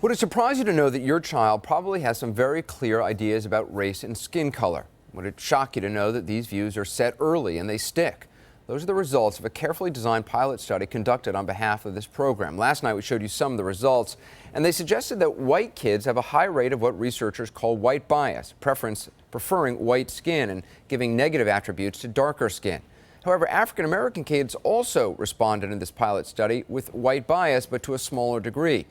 Would it surprise you to know that your child probably has some very clear ideas about race and skin color? Would it shock you to know that these views are set early and they stick? Those are the results of a carefully designed pilot study conducted on behalf of this program. Last night we showed you some of the results, and they suggested that white kids have a high rate of what researchers call white bias, preferring white skin and giving negative attributes to darker skin. However, African American kids also responded in this pilot study with white bias, but to a smaller degree.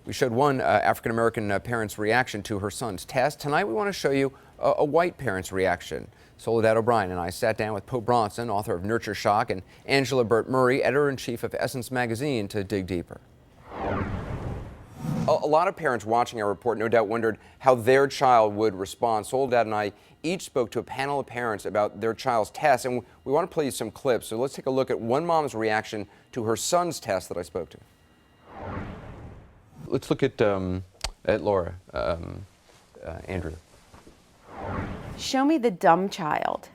We showed one African American parent's reaction to her son's test. Tonight we want to show you a white parent's reaction. Soledad O'Brien and I sat down with Poe Bronson, author of Nurture Shock, and Angela Burt Murray, editor-in-chief of Essence Magazine, to dig deeper. A lot of parents watching our report no doubt wondered how their child would respond. Soledad and I each spoke to a panel of parents about their child's test, and we want to play you some clips. So let's take a look at one mom's reaction to her son's test that I spoke to. Let's look at Laura, Andrew. Show me the dumb child.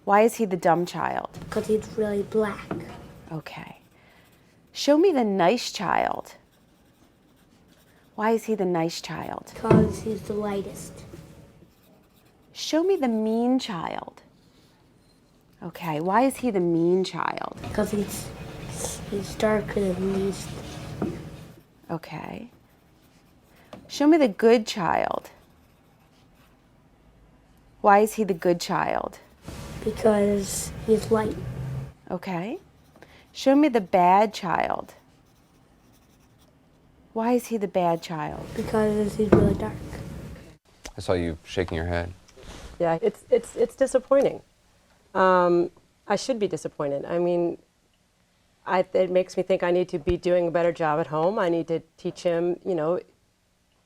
Why is he the dumb child? Because he's really black. Okay. Show me the nice child. Why is he the nice child? Because he's the lightest. Show me the mean child. Okay, why is he the mean child? Because he's darker than these. Okay. Show me the good child. Why is he the good child? Because he's light. Okay. Show me the bad child. Why is he the bad child? Because he's really dark. I saw you shaking your head. Yeah, it's disappointing. I should be disappointed. I mean, it makes me think I need to be doing a better job at home. I need to teach him, you know,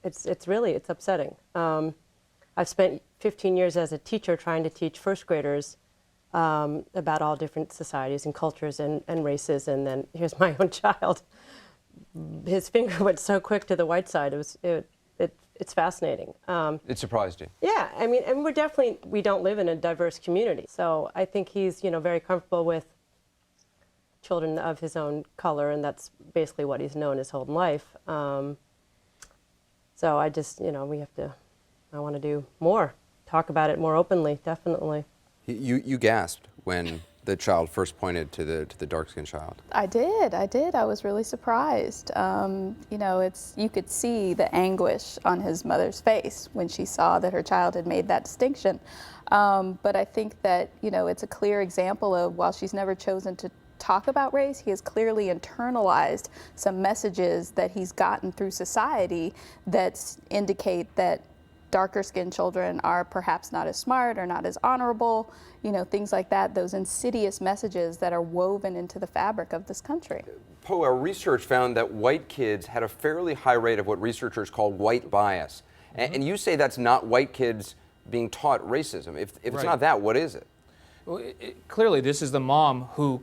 it's upsetting. I've spent 15 years as a teacher trying to teach first graders about all different societies and cultures and races, and then here's my own child. His finger went so quick to the white side. It's fascinating. It surprised you? Yeah, I mean, and we don't live in a diverse community. So I think he's, you know, very comfortable with children of his own color, and that's basically what he's known his whole life. So I just, you know, I want to do more, talk about it more openly, definitely. You gasped when the child first pointed to the dark-skinned child. I did. I was really surprised. You know, you could see the anguish on his mother's face when she saw that her child had made that distinction. But I think that, you know, it's a clear example of, while she's never chosen to talk about race, he has clearly internalized some messages that he's gotten through society that indicate that darker skinned children are perhaps not as smart or not as honorable, you know, things like that, those insidious messages that are woven into the fabric of this country. Poe, our research found that white kids had a fairly high rate of what researchers call white bias. And you say that's not white kids being taught racism. If it's not that, what is it? Well, clearly this is the mom who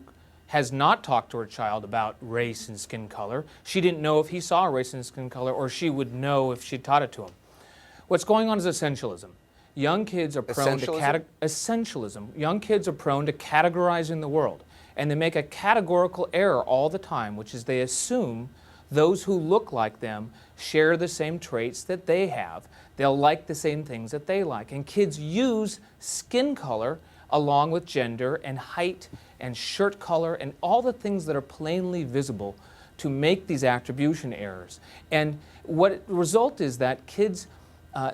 has not talked to her child about race and skin color. She didn't know if he saw race and skin color, or she would know if she taught it to him. What's going on is essentialism. Young kids are prone to essentialism. Young kids are prone to categorizing the world, and they make a categorical error all the time, which is they assume those who look like them share the same traits that they have. They'll like the same things that they like. And kids use skin color along with gender and height and shirt color and all the things that are plainly visible to make these attribution errors. And what the result is that kids,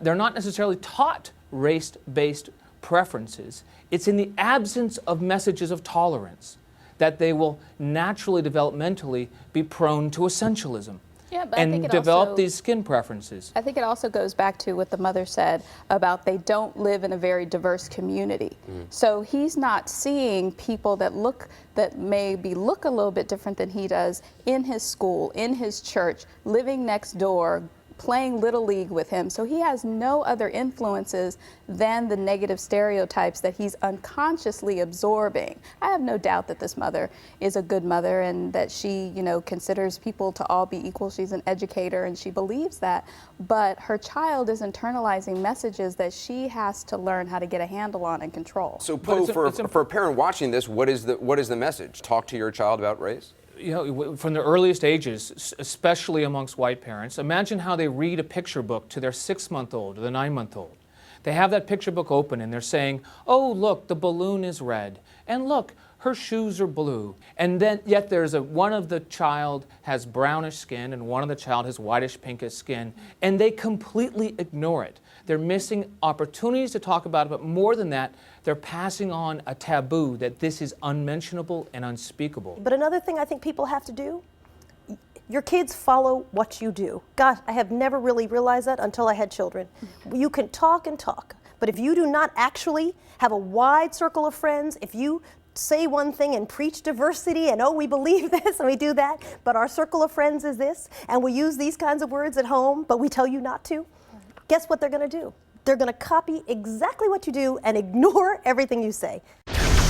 they're not necessarily taught race-based preferences. It's in the absence of messages of tolerance that they will naturally, developmentally be prone to essentialism. Yeah, but I think and it develop also, these skin preferences. I think it also goes back to what the mother said about they don't live in a very diverse community. So he's not seeing people that maybe look a little bit different than he does in his school, in his church, living next door, playing Little League with him. So he has no other influences than the negative stereotypes that he's unconsciously absorbing. I have no doubt that this mother is a good mother and that she, you know, considers people to all be equal. She's an educator and she believes that. But her child is internalizing messages that she has to learn how to get a handle on and control. So, Poe, for a parent watching this, what is the message? Talk to your child about race? from the earliest ages, especially amongst white parents, imagine how they read a picture book to their 6-month-old or the 9-month-old. They have that picture book open and they're saying, oh, look, the balloon is red. And look, her shoes are blue. And then yet there's one of the child has brownish skin and one of the child has whitish pinkish skin. And they completely ignore it. They're missing opportunities to talk about it, but more than that, they're passing on a taboo that this is unmentionable and unspeakable. But another thing I think people have to do, your kids follow what you do. Gosh, I have never really realized that until I had children. You can talk and talk, but if you do not actually have a wide circle of friends, if you say one thing and preach diversity and, oh, we believe this and we do that, but our circle of friends is this, and we use these kinds of words at home, but we tell you not to, guess what they're going to do? They're going to copy exactly what you do and ignore everything you say.